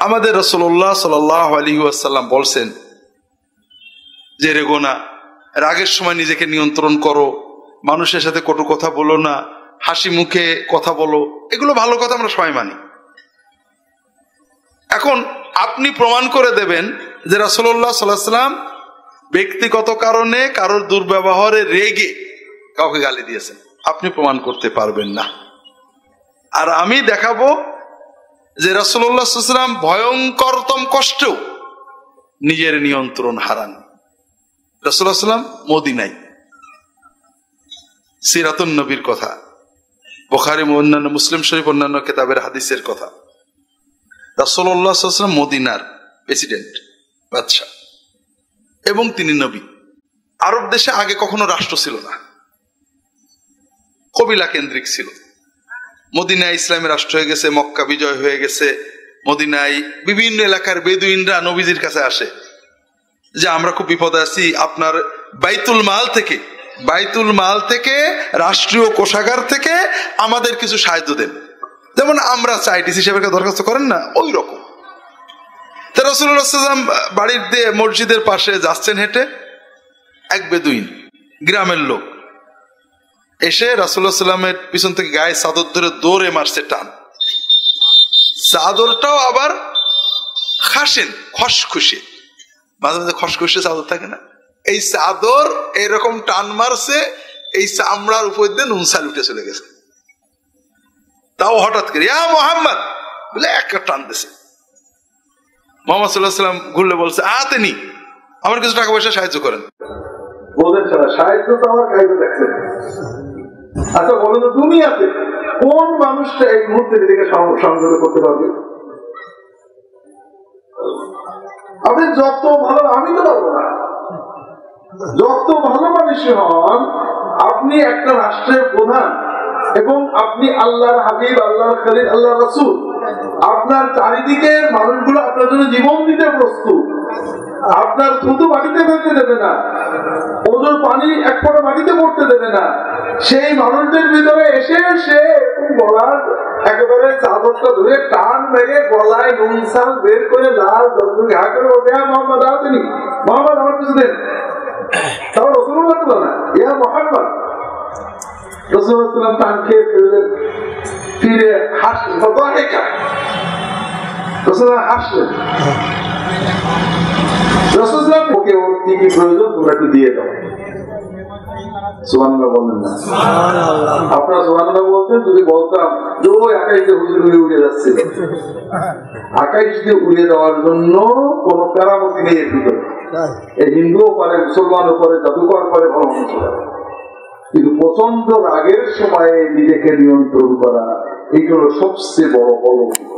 আমাদের রাসূলুল্লাহ সাল্লাল্লাহু আলাইহি ওয়াসাল্লাম বলছেন যে রেগো না, রাগের সময় নিজেকে নিয়ন্ত্রণ করো, মানুষের সাথে কটু কথা বলো না, হাসি মুখে কথা বলো, এগুলো ভালো কথা, আমরা সবাই মানি। এখন আপনি প্রমাণ করে দেবেন যে রাসূলুল্লাহ সাল্লাল্লাহু আলাইহি ওয়াসাল্লাম ব্যক্তিগত কারণে কারোর দুর্ব্যবহারে রেগে কাউকে গালি দিয়েছেন, আপনি প্রমাণ করতে পারবেন না। আর আমি দেখাবো যে রাসূলুল্লাহ সাল্লাল্লাহু আলাইহি ওয়াসাল্লাম ভয়ঙ্করতম কষ্টেও নিজের নিয়ন্ত্রণ হারান। রাসূলুল্লাহ সাল্লাল্লাহু আলাইহি ওয়াসাল্লাম মদিনায়, সিরাতুন নবীর কথা, বুখারী অন্যান্য মুসলিম শরীফ অন্যান্য কিতাবের হাদিসের কথা। রাসূলুল্লাহ সাল্লাল্লাহু আলাইহি ওয়াসাল্লাম মদিনার প্রেসিডেন্ট, বাদশা, এবং তিনি নবী। আরব দেশে আগে কখনো রাষ্ট্র ছিল না, কবিলা কেন্দ্রিক ছিল। মদিনায় ইসলামের রাষ্ট্র হয়ে গেছে, মক্কা বিজয় হয়ে গেছে। মদিনায় বিভিন্ন এলাকার বেদুইনরা নবীজির কাছে আসে যে আমরা খুব বিপদে আছি, আপনার বাইতুল মাল থেকে রাষ্ট্রীয় কোষাগার থেকে আমাদের কিছু সাহায্য দেন, যেমন আমরা চাই ডিসি সাহেবের দরখাস্ত করেন না, ওই রকম। তা রাসূলুল্লাহ সাল্লাল্লাহু আলাইহি ওয়াসাল্লাম বাড়ির মসজিদের পাশে যাচ্ছেন হেঁটে, এক বেদুইন গ্রামের লোক এসে রাসূলুল্লাহ সাল্লাল্লাহু আলাইহি ওয়াসাল্লামের পিছন থেকে গায়ে চাদর ধরে দৌড়ে মারছে টান। চাদরটাও আবার খাসেন, খসখসে, মাঝে মাঝে খসখসে চাদর থাকে না, এই চাদর এরকম টান মারছে, এই চামড়ার উপর দিয়ে নুনসাল উঠে চলে গেছে। তাও হঠাৎ করে ইয়া মুহাম্মদ বলে একটা টান দিছে। মুহাম্মদ সাল্লাল্লাহু আলাইহি ওয়াসাল্লাম ঘুরলে বলছে, আতেনি, আমার কিছু টাকা পয়সা সাহায্য করেন। বলেন সাহায্য তো আমার কাছে দেখছে। আচ্ছা বলেন, দুনিয়াতে কোন মানুষটা এই মুহূর্তে নিজেকে সংযত করতে পারবে? আপনি যত ভালো, আমি তো পারবো না, যত ভালো মানুষই হন, আপনি একটা রাষ্ট্রের প্রধান এবং আপনি আল্লাহর হাবিব, আল্লাহর খলিল, আল্লাহর রাসূল, আপনার চারিদিকের মানুষগুলো আপনার জন্য জীবন দিতে প্রস্তুত, আপনার থুতু মাটিতে ফেলতে দেবে না, ওজোর পানি এক ফোঁটা মাটিতে পড়তে দেবে না, সেই মানুষদের ভিতরে এসে সে গলার একেবারে চাদরটা ধরে টান মেরে গলায় নুনসাল বের করে লাল ঘা করে বলবে, মোহাম্মদ আতেনি, মোহাম্মদ আমার কিছু দেন। তাও রাসূলুল্লাহ বলল না, ইয়া মুহাম্মদ। রাসূলুল্লাহ সাল্লাল্লাহু আলাইহি ওয়াসাল্লাম টান খেয়ে ফেললেন, ফিরে হাসলেন, রাসূলুল্লাহ হাসলেন। রাসূলুল্লাহ ওকে ওর কি কি প্রয়োজন তোমরা একটু দিয়ে দাও। সুবহানাল্লাহ বলেন না? সুবহানাল্লাহ। আপনারা সুবহানাল্লাহ বলতেন, যদি বলতাম যে ওই আকাশ দিয়ে হুজুর উড়ে যাচ্ছে, আকাশ দিয়ে উড়ে দেওয়ার জন্য কোন কারামতি নেই এর ভিতরে। এই হিন্দুও পারে, মুসলমানও পারে, জাদুকর পারে, ভালো মানুষ পারে, কিন্তু প্রচন্ড রাগের সময়ে নিজেকে নিয়ন্ত্রণ করা, এইটা হলো সবচেয়ে বড় অলৌকিক।